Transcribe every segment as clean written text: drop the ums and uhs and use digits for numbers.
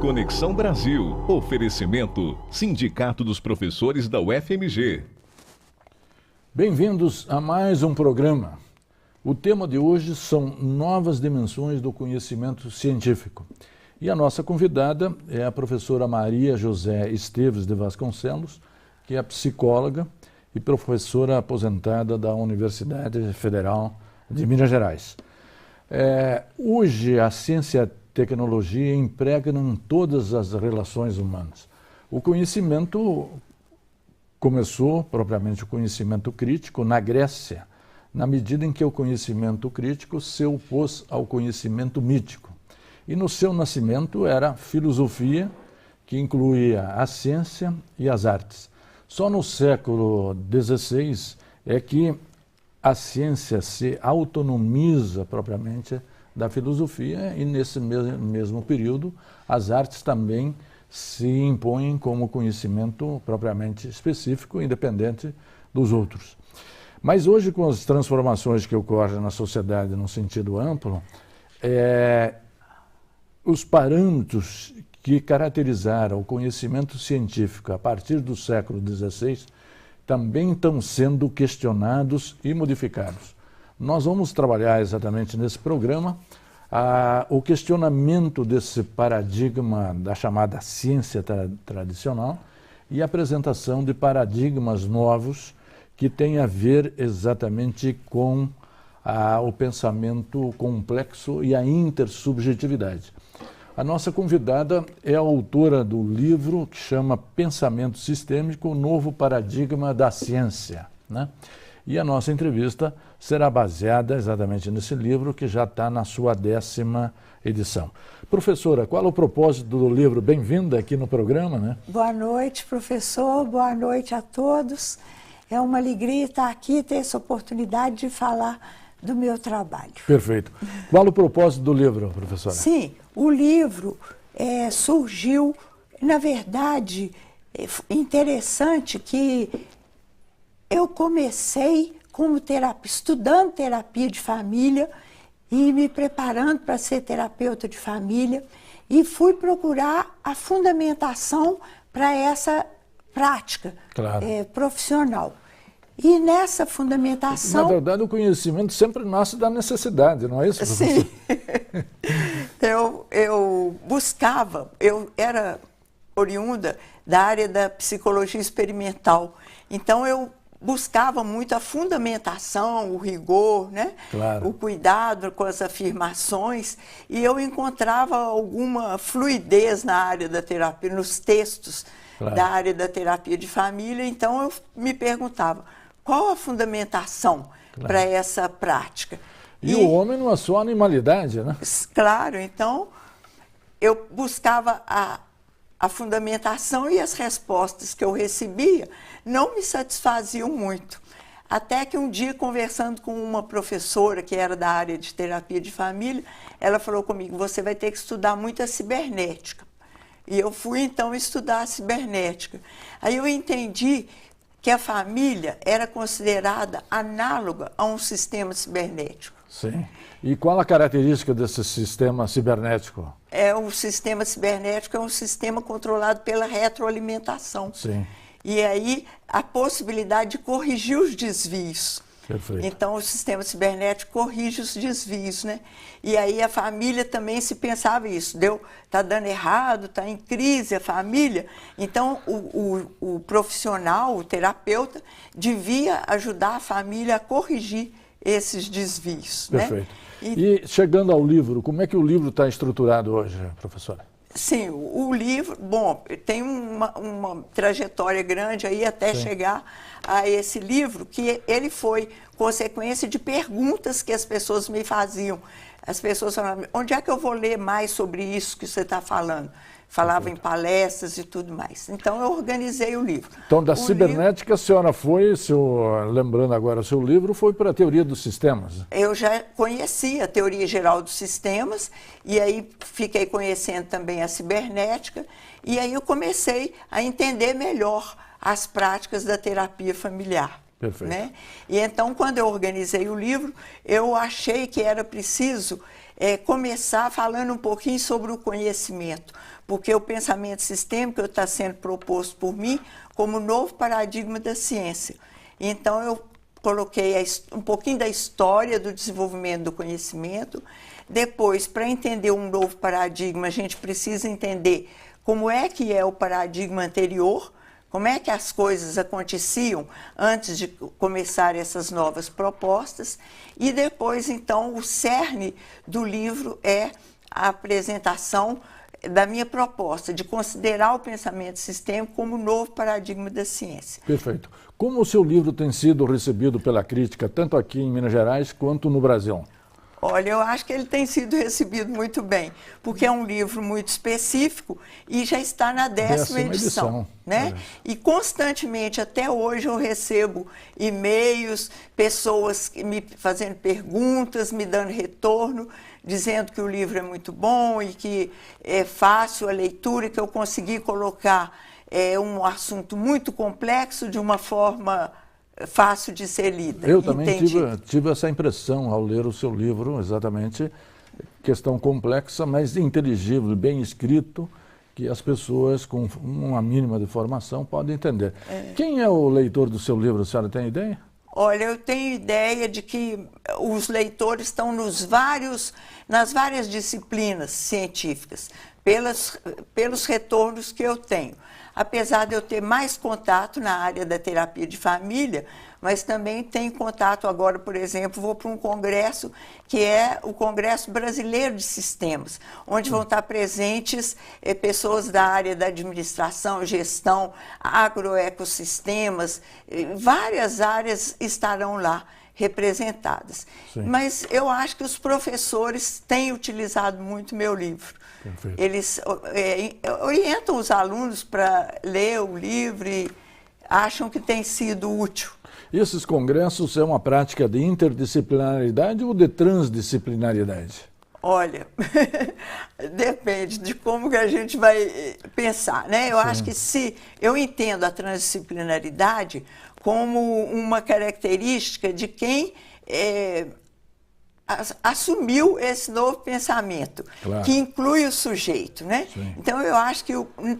Conexão Brasil. Oferecimento Sindicato dos Professores da UFMG. Bem-vindos a mais um programa. O tema de hoje são novas dimensões do conhecimento científico. E a nossa convidada é a professora Maria José Esteves de Vasconcelos, que é psicóloga e professora aposentada da Universidade Federal de Minas Gerais. Hoje a ciência e a tecnologia impregnam todas as relações humanas. O conhecimento começou, propriamente o conhecimento crítico, na Grécia, na medida em que o conhecimento crítico se opôs ao conhecimento mítico. E no seu nascimento era filosofia, que incluía a ciência e as artes. Só no século XVI é que a ciência se autonomiza propriamente da filosofia e nesse mesmo período as artes também se impõem como conhecimento propriamente específico, independente dos outros. Mas hoje, com as transformações que ocorrem na sociedade no sentido amplo, os parâmetros que caracterizaram o conhecimento científico a partir do século XVI também estão sendo questionados e modificados. Nós vamos trabalhar exatamente nesse programa o questionamento desse paradigma da chamada ciência tradicional e a apresentação de paradigmas novos que têm a ver exatamente com o pensamento complexo e a intersubjetividade. A nossa convidada é a autora do livro que chama Pensamento Sistêmico, o Novo Paradigma da Ciência, né? E a nossa entrevista será baseada exatamente nesse livro, que já está na sua 10ª edição. Professora, qual é o propósito do livro? Bem-vinda aqui no programa, né? Boa noite, professor. Boa noite a todos. É uma alegria estar aqui e ter essa oportunidade de falar do meu trabalho. Perfeito. Qual o propósito do livro, professora? Sim, o livro surgiu, na verdade, interessante que eu comecei como estudando terapia de família e me preparando para ser terapeuta de família e fui procurar a fundamentação para essa prática profissional. E nessa fundamentação... Na verdade, o conhecimento sempre nasce da necessidade, não é isso, professor? Sim. Eu buscava, eu era oriunda da área da psicologia experimental, então eu buscava muito a fundamentação, o rigor, né? Claro. O cuidado com as afirmações, e eu encontrava alguma fluidez na área da terapia, nos textos da área da terapia de família, então eu me perguntava, qual a fundamentação para essa prática? E o homem não é só animalidade, né? Claro, então eu buscava a fundamentação e as respostas que eu recebia não me satisfaziam muito. Até que um dia, conversando com uma professora que era da área de terapia de família, ela falou comigo, você vai ter que estudar muito a cibernética. E eu fui então estudar a cibernética. Aí eu entendi que a família era considerada análoga a um sistema cibernético. Sim. E qual a característica desse sistema cibernético? O sistema cibernético é um sistema controlado pela retroalimentação. Sim. E aí a possibilidade de corrigir os desvios. Perfeito. Então o sistema cibernético corrige os desvios, né? E aí a família também se pensava isso, está dando errado, está em crise a família. Então o profissional, o terapeuta, devia ajudar a família a corrigir esses desvios. Perfeito. Né? E chegando ao livro, como é que o livro está estruturado hoje, professora? Sim, o livro, bom, tem uma trajetória grande aí até chegar a esse livro, que ele foi consequência de perguntas que as pessoas me faziam. As pessoas falavam, onde é que eu vou ler mais sobre isso que você está falando? Falava em palestras e tudo mais. Então, eu organizei o livro. Então, da cibernética, a senhora foi, lembrando agora o seu livro, foi para a teoria dos sistemas. Eu já conhecia a teoria geral dos sistemas, e aí fiquei conhecendo também a cibernética, e aí eu comecei a entender melhor as práticas da terapia familiar. Perfeito. Né? E então, quando eu organizei o livro, eu achei que era preciso começar falando um pouquinho sobre o conhecimento, porque o pensamento sistêmico está sendo proposto por mim como novo paradigma da ciência. Então, eu coloquei um pouquinho da história do desenvolvimento do conhecimento. Depois, para entender um novo paradigma, a gente precisa entender como é que é o paradigma anterior, como é que as coisas aconteciam antes de começar essas novas propostas. E depois, então, o cerne do livro é a apresentação da minha proposta de considerar o pensamento sistêmico como novo paradigma da ciência. Perfeito. Como o seu livro tem sido recebido pela crítica, tanto aqui em Minas Gerais quanto no Brasil? Olha, eu acho que ele tem sido recebido muito bem, porque é um livro muito específico e já está na 10ª edição. Né? E constantemente, até hoje, eu recebo e-mails, pessoas me fazendo perguntas, me dando retorno, dizendo que o livro é muito bom e que é fácil a leitura e que eu consegui colocar um assunto muito complexo de uma forma fácil de ser lida. Eu também tive essa impressão ao ler o seu livro, exatamente, questão complexa, mas inteligível, bem escrito, que as pessoas com uma mínima de formação podem entender. Quem é o leitor do seu livro, a senhora tem ideia? Olha, eu tenho ideia de que os leitores estão nas várias disciplinas científicas, pelos retornos que eu tenho. Apesar de eu ter mais contato na área da terapia de família, mas também tenho contato agora, por exemplo, vou para um congresso que é o Congresso Brasileiro de Sistemas, onde vão estar presentes pessoas da área da administração, gestão, agroecossistemas, várias áreas estarão lá representadas. Sim. Mas eu acho que os professores têm utilizado muito meu livro. Perfeito. Eles orientam os alunos para ler o livro e acham que tem sido útil. E esses congressos é uma prática de interdisciplinaridade ou de transdisciplinaridade? Olha, depende de como que a gente vai pensar, né? Eu acho que eu entendo a transdisciplinaridade como uma característica de quem assumiu esse novo pensamento, claro, que inclui o sujeito, né? Sim. Então, eu acho que,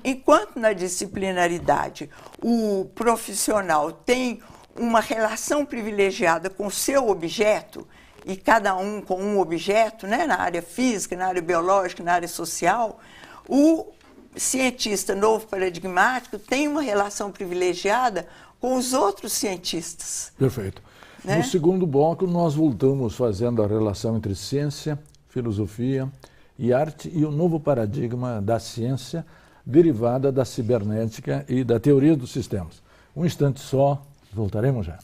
enquanto na disciplinaridade o profissional tem uma relação privilegiada com o seu objeto, e cada um com um objeto, né, na área física, na área biológica, na área social, o cientista novo paradigmático tem uma relação privilegiada com os outros cientistas. Perfeito. Né? No segundo bloco, nós voltamos fazendo a relação entre ciência, filosofia e arte e o novo paradigma da ciência derivada da cibernética e da teoria dos sistemas. Um instante só, voltaremos já.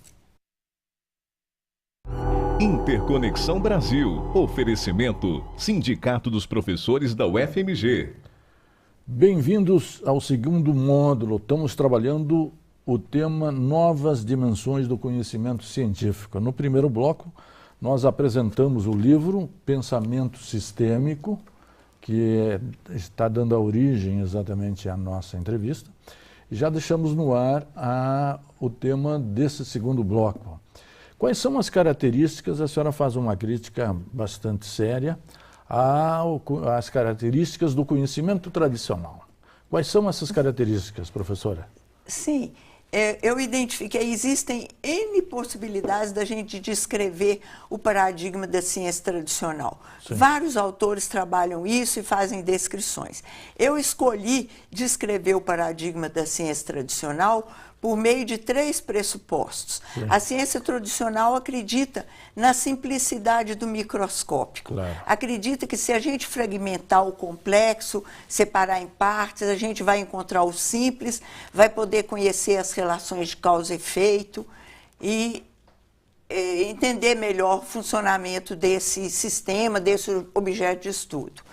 Interconexão Brasil. Oferecimento Sindicato dos Professores da UFMG. Bem-vindos ao segundo módulo. Estamos trabalhando o tema Novas Dimensões do Conhecimento Científico. No primeiro bloco, nós apresentamos o livro Pensamento Sistêmico, que está dando a origem exatamente à nossa entrevista. E já deixamos no ar o tema desse segundo bloco. Quais são as características, a senhora faz uma crítica bastante séria, às características do conhecimento tradicional. Quais são essas características, professora? Sim, eu identifiquei, existem N possibilidades da gente descrever o paradigma da ciência tradicional. Sim. Vários autores trabalham isso e fazem descrições. Eu escolhi descrever o paradigma da ciência tradicional por meio de 3 pressupostos. Sim. A ciência tradicional acredita na simplicidade do microscópico. Claro. Acredita que se a gente fragmentar o complexo, separar em partes, a gente vai encontrar o simples, vai poder conhecer as relações de causa e efeito e entender melhor o funcionamento desse sistema, desse objeto de estudo.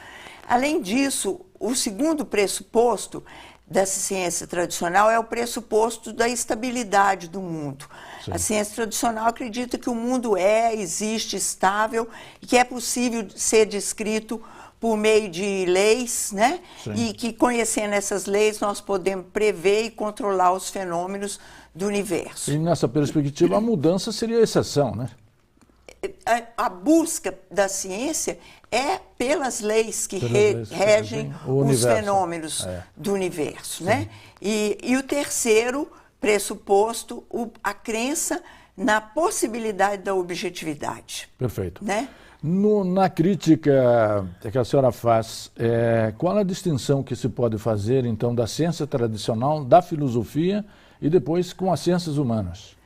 Além disso, o segundo pressuposto da ciência tradicional é o pressuposto da estabilidade do mundo. Sim. A ciência tradicional acredita que o mundo existe, estável e que é possível ser descrito por meio de leis, né? Sim. E que, conhecendo essas leis, nós podemos prever e controlar os fenômenos do universo. E nessa perspectiva, a mudança seria a exceção, né? A busca da ciência é pelas leis que Pelas leis que regem o os universo. fenômenos do universo, né? E o terceiro pressuposto, a crença na possibilidade da objetividade. Perfeito. Né? Na crítica que a senhora faz, qual a distinção que se pode fazer, então, da ciência tradicional, da filosofia e depois com as ciências humanas?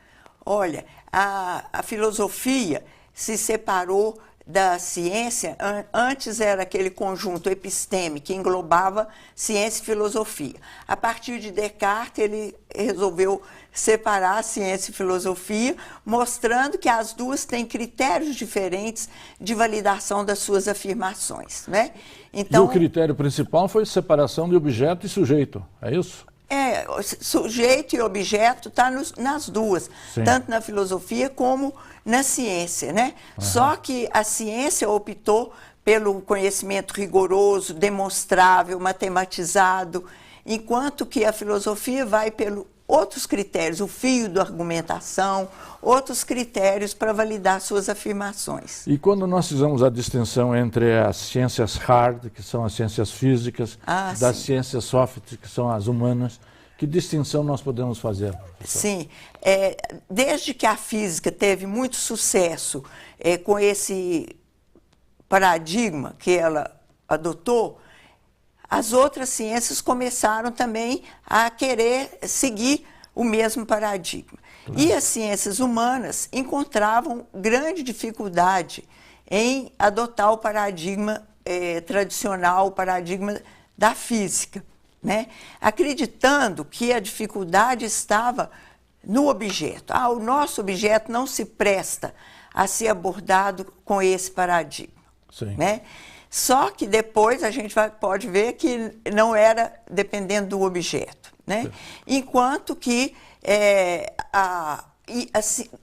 Olha, a filosofia se separou da ciência. Antes era aquele conjunto episteme que englobava ciência e filosofia. A partir de Descartes, ele resolveu separar a ciência e filosofia, mostrando que as duas têm critérios diferentes de validação das suas afirmações, né? Então, e o critério principal foi separação de objeto e sujeito, é isso? Sujeito e objeto está nas duas, Sim. tanto na filosofia como na ciência, né? Só que a ciência optou pelo conhecimento rigoroso, demonstrável, matematizado, enquanto que a filosofia vai pelos outros critérios, o fio da argumentação, outros critérios para validar suas afirmações. E quando nós fizemos a distinção entre as ciências hard, que são as ciências físicas, das ciências soft, que são as humanas, que distinção nós podemos fazer, professor? Sim, desde que a física teve muito sucesso com esse paradigma que ela adotou, as outras ciências começaram também a querer seguir o mesmo paradigma. E as ciências humanas encontravam grande dificuldade em adotar o paradigma tradicional, o paradigma da física, né? Acreditando que a dificuldade estava no objeto. O nosso objeto não se presta a ser abordado com esse paradigma. Sim. Né? Só que depois a gente pode ver que não era dependendo do objeto, né? Enquanto que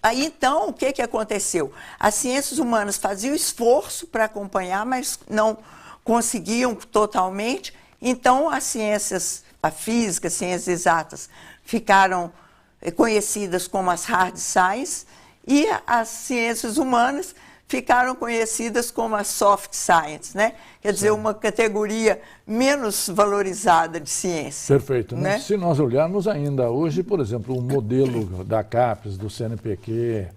aí então o que aconteceu? As ciências humanas faziam esforço para acompanhar, mas não conseguiam totalmente. Então as ciências, a física, as ciências exatas ficaram conhecidas como as hard science e as ciências humanas ficaram conhecidas como as soft science, né? Quer dizer, uma categoria menos valorizada de ciência. Perfeito. Né? Se nós olharmos ainda hoje, por exemplo, o modelo da CAPES, do CNPq,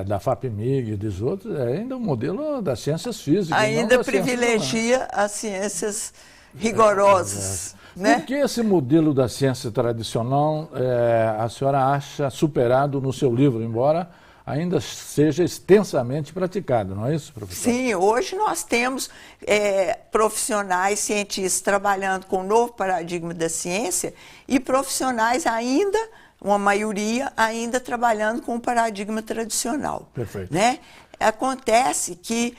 da FAPEMIG e dos outros, é ainda um modelo das ciências físicas. Ainda privilegia as ciências rigorosas. Né? Por que esse modelo da ciência tradicional a senhora acha superado no seu livro, embora ainda seja extensamente praticado, não é isso, professor? Sim, hoje nós temos profissionais, cientistas trabalhando com o novo paradigma da ciência e profissionais ainda, uma maioria, ainda trabalhando com o paradigma tradicional. Perfeito. Né? Acontece que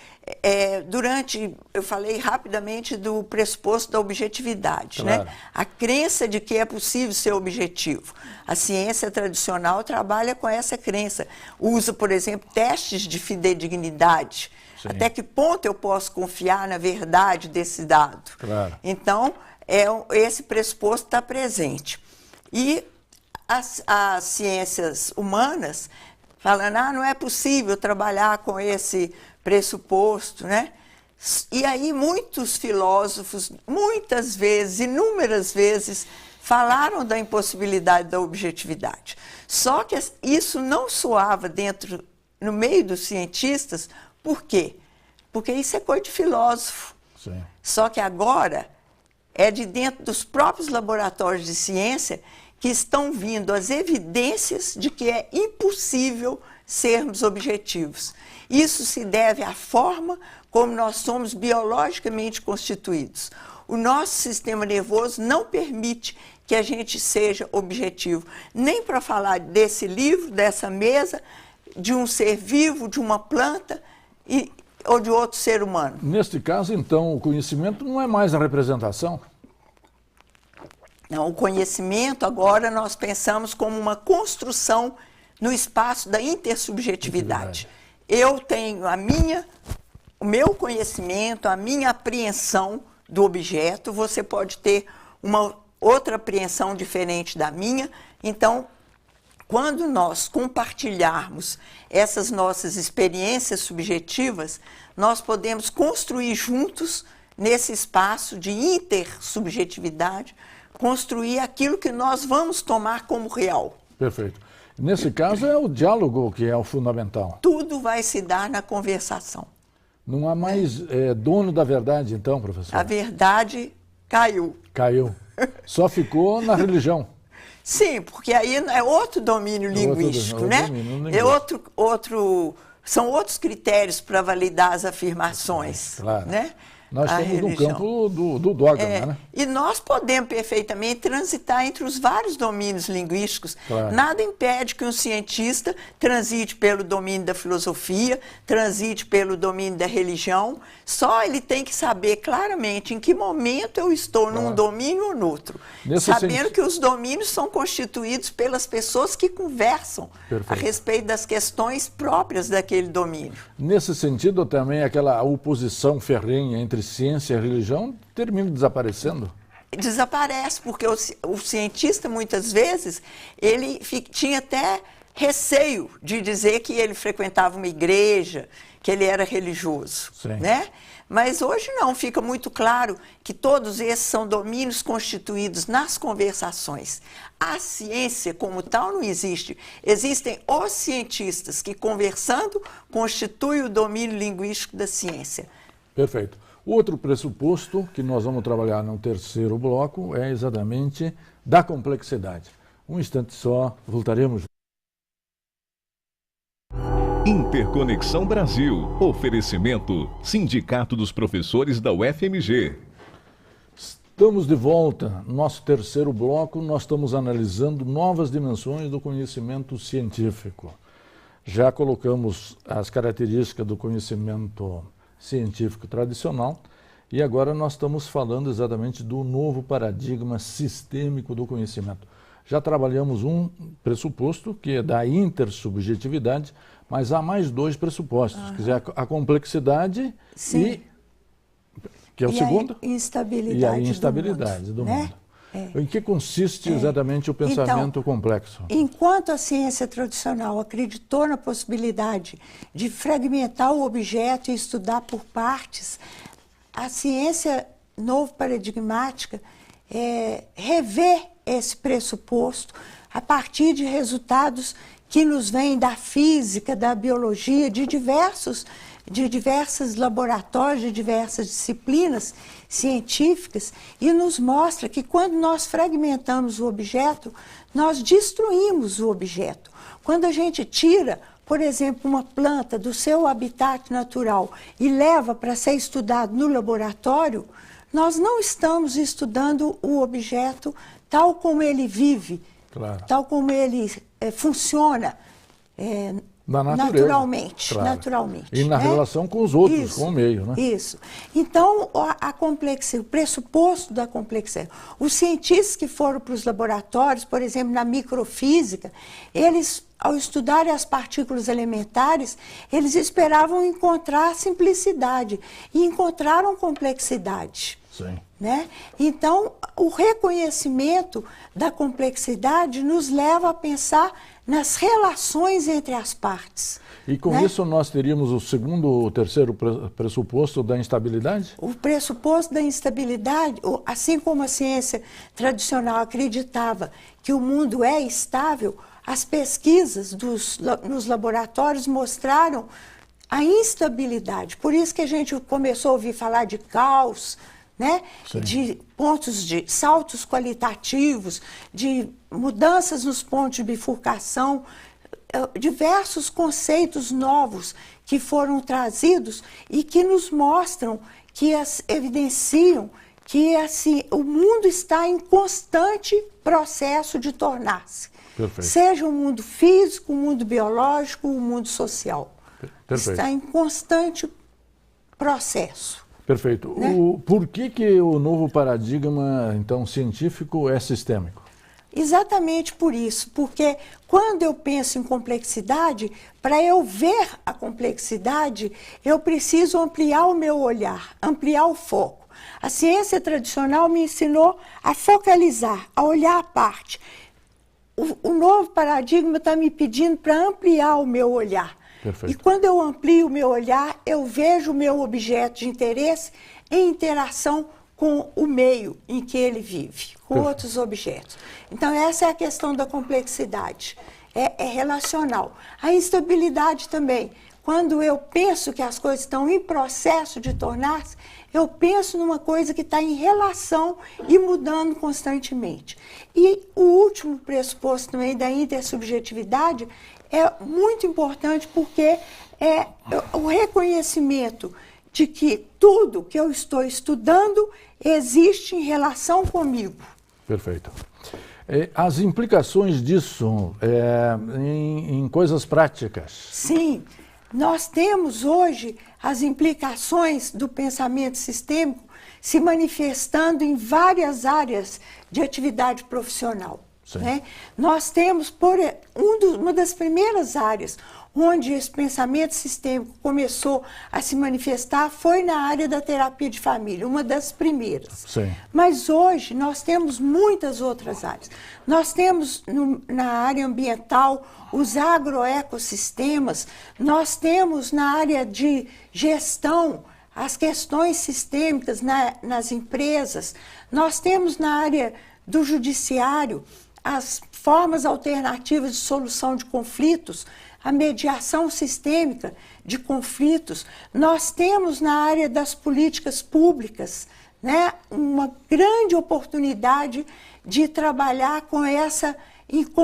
eu falei rapidamente do pressuposto da objetividade, claro. Né? A crença de que é possível ser objetivo. A ciência tradicional trabalha com essa crença. Usa, por exemplo, testes de fidedignidade. Sim. Até que ponto eu posso confiar na verdade desse dado? Claro. Então, esse pressuposto está presente. E as ciências humanas falando, não é possível trabalhar com esse pressuposto, né? E aí muitos filósofos, muitas vezes, inúmeras vezes, falaram da impossibilidade da objetividade. Só que isso não soava no meio dos cientistas, por quê? Porque isso é coisa de filósofo. Sim. Só que agora é de dentro dos próprios laboratórios de ciência que estão vindo as evidências de que é impossível sermos objetivos. Isso se deve à forma como nós somos biologicamente constituídos. O nosso sistema nervoso não permite que a gente seja objetivo, nem para falar desse livro, dessa mesa, de um ser vivo, de uma planta ou de outro ser humano. Neste caso, então, o conhecimento não é mais a representação? Não, o conhecimento agora nós pensamos como uma construção no espaço da intersubjetividade. Eu tenho o meu conhecimento, a minha apreensão do objeto, você pode ter uma outra apreensão diferente da minha. Então, quando nós compartilharmos essas nossas experiências subjetivas, nós podemos construir juntos, nesse espaço de intersubjetividade, construir aquilo que nós vamos tomar como real. Perfeito. Nesse caso é o diálogo que é o fundamental. Tudo vai se dar na conversação. Não há mais dono da verdade, então, professor? A verdade caiu. Caiu. Só ficou na religião. Sim, porque aí é outro domínio linguístico, né? São outros critérios para validar as afirmações, claro. Né? Nós estamos no campo do dogma, né? E nós podemos perfeitamente transitar entre os vários domínios linguísticos. Claro. Nada impede que um cientista transite pelo domínio da filosofia, transite pelo domínio da religião. Só ele tem que saber claramente em que momento eu estou num domínio ou no outro. Sabendo que os domínios são constituídos pelas pessoas que conversam a respeito das questões próprias daquele domínio. Nesse sentido, também aquela oposição ferrenha entre ciência e religião termina desaparecendo? Desaparece, porque o cientista, muitas vezes, ele tinha até receio de dizer que ele frequentava uma igreja, que ele era religioso, né? Mas hoje não, fica muito claro que todos esses são domínios constituídos nas conversações. A ciência como tal não existe. Existem os cientistas que, conversando, constituem o domínio linguístico da ciência. Perfeito. Outro pressuposto que nós vamos trabalhar no terceiro bloco é exatamente da complexidade. Um instante só, voltaremos. Interconexão Brasil. Oferecimento Sindicato dos Professores da UFMG. Estamos de volta. No nosso terceiro bloco, nós estamos analisando novas dimensões do conhecimento científico. Já colocamos as características do conhecimento científico tradicional e agora nós estamos falando exatamente do novo paradigma sistêmico do conhecimento. Já trabalhamos um pressuposto, que é da intersubjetividade, mas há mais dois pressupostos, quer dizer, a complexidade que é o segundo, a instabilidade e a instabilidade do mundo. Em que consiste exatamente o pensamento complexo? Enquanto a ciência tradicional acreditou na possibilidade de fragmentar o objeto e estudar por partes, a ciência novo paradigmática revê esse pressuposto a partir de resultados que nos vêm da física, da biologia, de diversos laboratórios, de diversas disciplinas científicas, e nos mostra que quando nós fragmentamos o objeto, nós destruímos o objeto. Quando a gente tira, por exemplo, uma planta do seu habitat natural e leva para ser estudado no laboratório, nós não estamos estudando o objeto tal como ele vive, tal como ele funciona naturalmente. E na relação com os outros, com o meio. Né? Isso. Então, o pressuposto da complexidade. Os cientistas que foram para os laboratórios, por exemplo, na microfísica, eles, ao estudarem as partículas elementares, eles esperavam encontrar simplicidade e encontraram complexidade. Sim. Né? Então, o reconhecimento da complexidade nos leva a pensar nas relações entre as partes. E com isso nós teríamos o terceiro pressuposto da instabilidade? O pressuposto da instabilidade, assim como a ciência tradicional acreditava que o mundo é estável, as pesquisas nos laboratórios mostraram a instabilidade. Por isso que a gente começou a ouvir falar de caos, né? De pontos de saltos qualitativos, de mudanças nos pontos de bifurcação, diversos conceitos novos que foram trazidos e que nos mostram, que evidenciam que assim, o mundo está em constante processo de tornar-se. Seja o mundo físico, o mundo biológico, o mundo social. Está em constante processo. Perfeito. Né? Por que o novo paradigma, então, científico é sistêmico? Exatamente por isso, porque quando eu penso em complexidade, para eu ver a complexidade, eu preciso ampliar o meu olhar, ampliar o foco. A ciência tradicional me ensinou a focalizar, a olhar a parte. O novo paradigma está me pedindo para ampliar o meu olhar. Perfeito. E quando eu amplio o meu olhar, eu vejo o meu objeto de interesse em interação com o meio em que ele vive, com Perfeito. outros objetos. Então, essa é a questão da complexidade. É relacional. A instabilidade também. Quando eu penso que as coisas estão em processo de tornar-se, eu penso numa coisa que está em relação e mudando constantemente. E o último pressuposto também da intersubjetividade é muito importante porque é o reconhecimento de que tudo que eu estou estudando existe em relação comigo. Perfeito. As implicações disso em coisas práticas. Sim, nós temos hoje as implicações do pensamento sistêmico se manifestando em várias áreas de atividade profissional. Né? Nós temos, uma das primeiras áreas onde esse pensamento sistêmico começou a se manifestar foi na área da terapia de família, uma das primeiras. Sim. Mas hoje nós temos muitas outras áreas. Nós temos na área ambiental os agroecossistemas, nós temos na área de gestão as questões sistêmicas nas empresas, nós temos na área do judiciário as formas alternativas de solução de conflitos, a mediação sistêmica de conflitos. Nós temos na área das políticas públicas, né, uma grande oportunidade de trabalhar com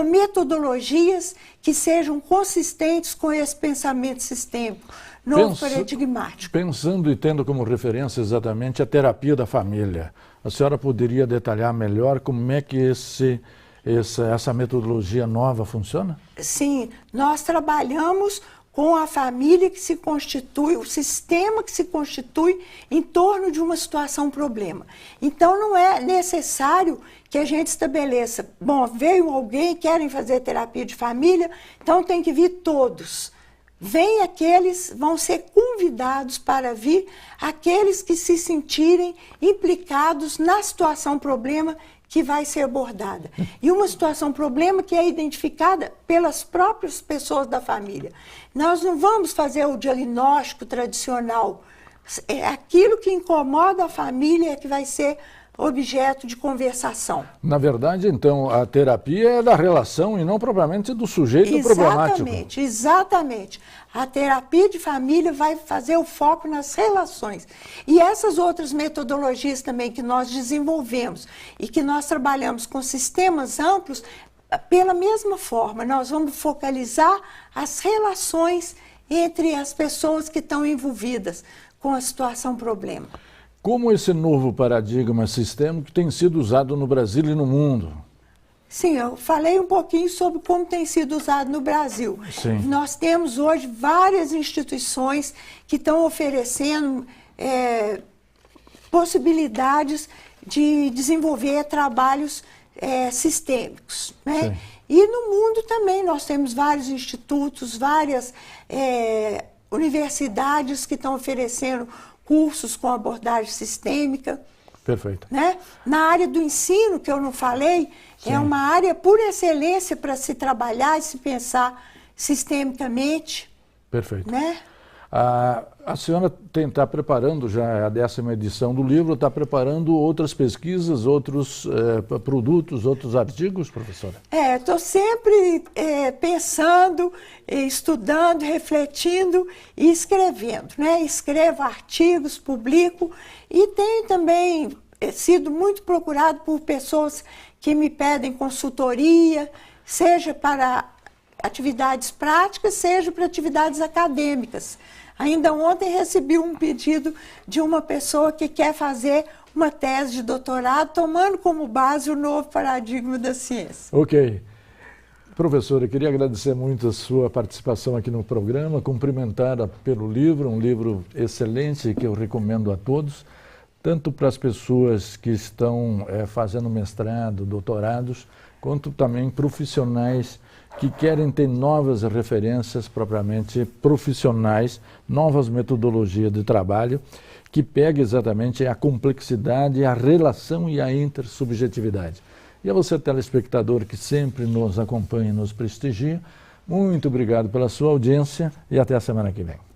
metodologias que sejam consistentes com esse pensamento sistêmico, novo paradigmático. Pensando e tendo como referência exatamente a terapia da família, a senhora poderia detalhar melhor como é que essa metodologia nova funciona? Sim, nós trabalhamos com a família que se constitui, o sistema que se constitui em torno de uma situação-problema. Então, não é necessário que a gente estabeleça, bom, veio alguém, querem fazer terapia de família, então tem que vir todos. Vem aqueles, vão ser convidados para vir aqueles que se sentirem implicados na situação-problema que vai ser abordada. E uma situação-problema que é identificada pelas próprias pessoas da família. Nós não vamos fazer o diagnóstico tradicional. É aquilo que incomoda a família que vai ser objeto de conversação. Na verdade, então, a terapia é da relação e não propriamente do sujeito problemático. Exatamente. A terapia de família vai fazer o foco nas relações. E essas outras metodologias também que nós desenvolvemos e que nós trabalhamos com sistemas amplos, pela mesma forma, nós vamos focalizar as relações entre as pessoas que estão envolvidas com a situação-problema. Como esse novo paradigma sistêmico tem sido usado no Brasil e no mundo? Sim, eu falei um pouquinho sobre como tem sido usado no Brasil. Sim. Nós temos hoje várias instituições que estão oferecendo possibilidades de desenvolver trabalhos sistêmicos, né? E no mundo também nós temos vários institutos, várias universidades que estão oferecendo cursos com abordagem sistêmica. Perfeito. Né? Na área do ensino, que eu não falei, é uma área por excelência para se trabalhar e se pensar sistemicamente. Perfeito. Né? A senhora está preparando já a 10ª edição do livro, está preparando outras pesquisas, outros produtos, outros artigos, professora? Estou sempre pensando, estudando, refletindo e escrevendo. Né? Escrevo artigos, publico e tenho também sido muito procurado por pessoas que me pedem consultoria, seja para atividades práticas, seja para atividades acadêmicas. Ainda ontem recebi um pedido de uma pessoa que quer fazer uma tese de doutorado, tomando como base o novo paradigma da ciência. Ok. Professora, eu queria agradecer muito a sua participação aqui no programa, cumprimentá-la pelo livro, um livro excelente que eu recomendo a todos, tanto para as pessoas que estão fazendo mestrado, doutorados, quanto também profissionais que querem ter novas referências propriamente profissionais, novas metodologias de trabalho, que pegue exatamente a complexidade, a relação e a intersubjetividade. E a você, telespectador, que sempre nos acompanha e nos prestigia, muito obrigado pela sua audiência e até a semana que vem.